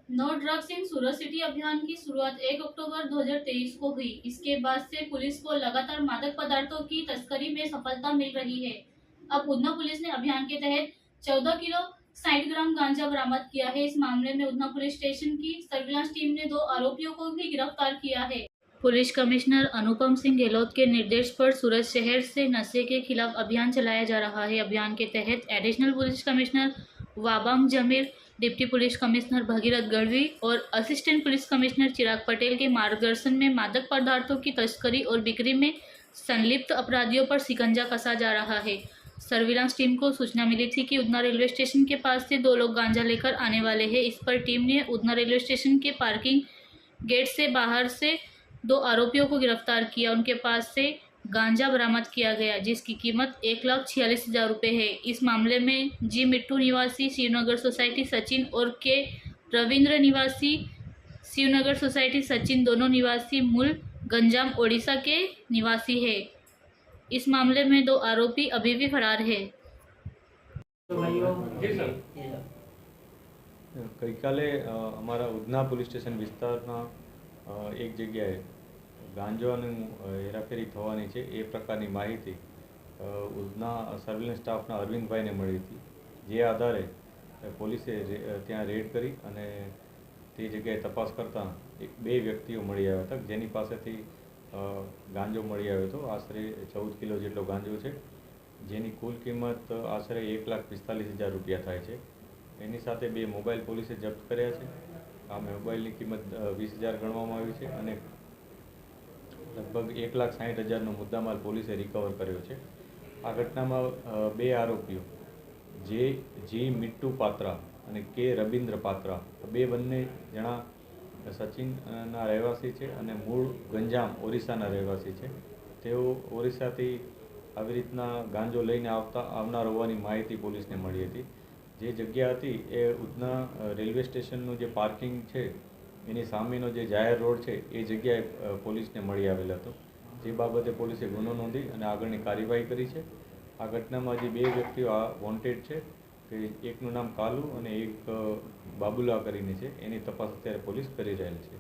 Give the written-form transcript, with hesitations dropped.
No drugs in Surat city अभियान की शुरुआत 1 अक्टूबर 2023 को हुई। इसके बाद से पुलिस को लगातार मादक पदार्थों की तस्करी में सफलता मिल रही है। अब उधना पुलिस ने अभियान के तहत 14 किलो 60 ग्राम गांजा बरामद किया है। इस मामले में उधना पुलिस स्टेशन की सर्विलांस टीम ने 2 आरोपियों को भी गिरफ्तार किया है। पुलिस कमिश्नर अनुपम सिंह गहलोत के निर्देश पर सूरत शहर से नशे के खिलाफ अभियान चलाया जा रहा है। अभियान के तहत additional police commissioner Wabang Jamir, deputy police commissioner Bhagirath Gadhvi और assistant police commissioner Chirag Patel के मार्गदर्शन में मादक पदार्थों की तस्करी और बिक्री में संलिप्त अपराधियों पर शिकंजा कसा जा रहा है। सर्विलांस टीम को सूचना मिली थी कि उधना रेलवे स्टेशन के पास से 2 लोग गांजा लेकर आने वाले हैं। इस पर टीम ने उधना रेलवे स्टेशन के पार्किंग गेट से बाहर से 2 आरोपियों को गिरफ्तार किया। उनके पास से गांजा बरामद किया गया, जिसकी कीमत 1,46,000 रुपये है। इस मामले में जी मिट्टू निवासी शिवनगर सोसाइटी सचिन और के रविंद्र निवासी शिवनगर सोसाइटी सचिन दोनों निवासी मूल गंजाम ओडिशा के निवासी है। इस मामले में 2 आरोपी अभी भी फरार है। गई काले अमरा उधना पुलिस स्टेशन विस्तार एक जगह गांजानु हेराफेरी थवानी छे ए प्रकारनी माहिती उधना सर्विलन्स स्टाफना अरविंद भाई ने मळी थी। जे आधारे पोलीसे त्यां रेड करी अने ते जगह तपास करता बे व्यक्तिओ मळी आव्या हता, जेनी पासेथी गांजो मळी आव्यो हतो। आशरे 14 किलो जेटलो गांजो छे, जेनी कुल किंमत आशरे 1,45,000 रुपया थाय छे। एनी साथे 2 मोबाइल पोलीसे जप्त कर्या छे। आ मोबाइलनी किंमत 20,000 गणवामां आवी छे अने लगभग 1,60,000 मुद्दामाल पोलीसे रिकवर कर्यो छे। आ घटनामां 2 आरोपीओ जे जी मिट्टू पात्रा अने के रविंद्र पात्रा बंने जणा सचिनना રહેવાસી છે અને મૂળ ગંજામ ઓરિસ્સાના રહેવાસી છે। તેઓ ઓરિસ્સાથી આવી રીતના ગાંજો લઈને આવનાર હોવાની માહિતી પોલીસને મળી હતી। જે જગ્યા હતી એ ઉધના રેલવે સ્ટેશનનું જે પાર્કિંગ છે એની સામેનો જે જાહેર રોડ છે એ જગ્યાએ પોલીસને મળી આવેલ હતો। જે બાબતે પોલીસે ગુનો નોંધી અને આગળની કાર્યવાહી કરી છે। આ ઘટનામાં હજી 2 વ્યક્તિઓ વોન્ટેડ છે, કે એકનું નામ કાલુ અને એક બાબુલા કરીને છે। એની તપાસ અત્યારે પોલીસ કરી રહેલ છે।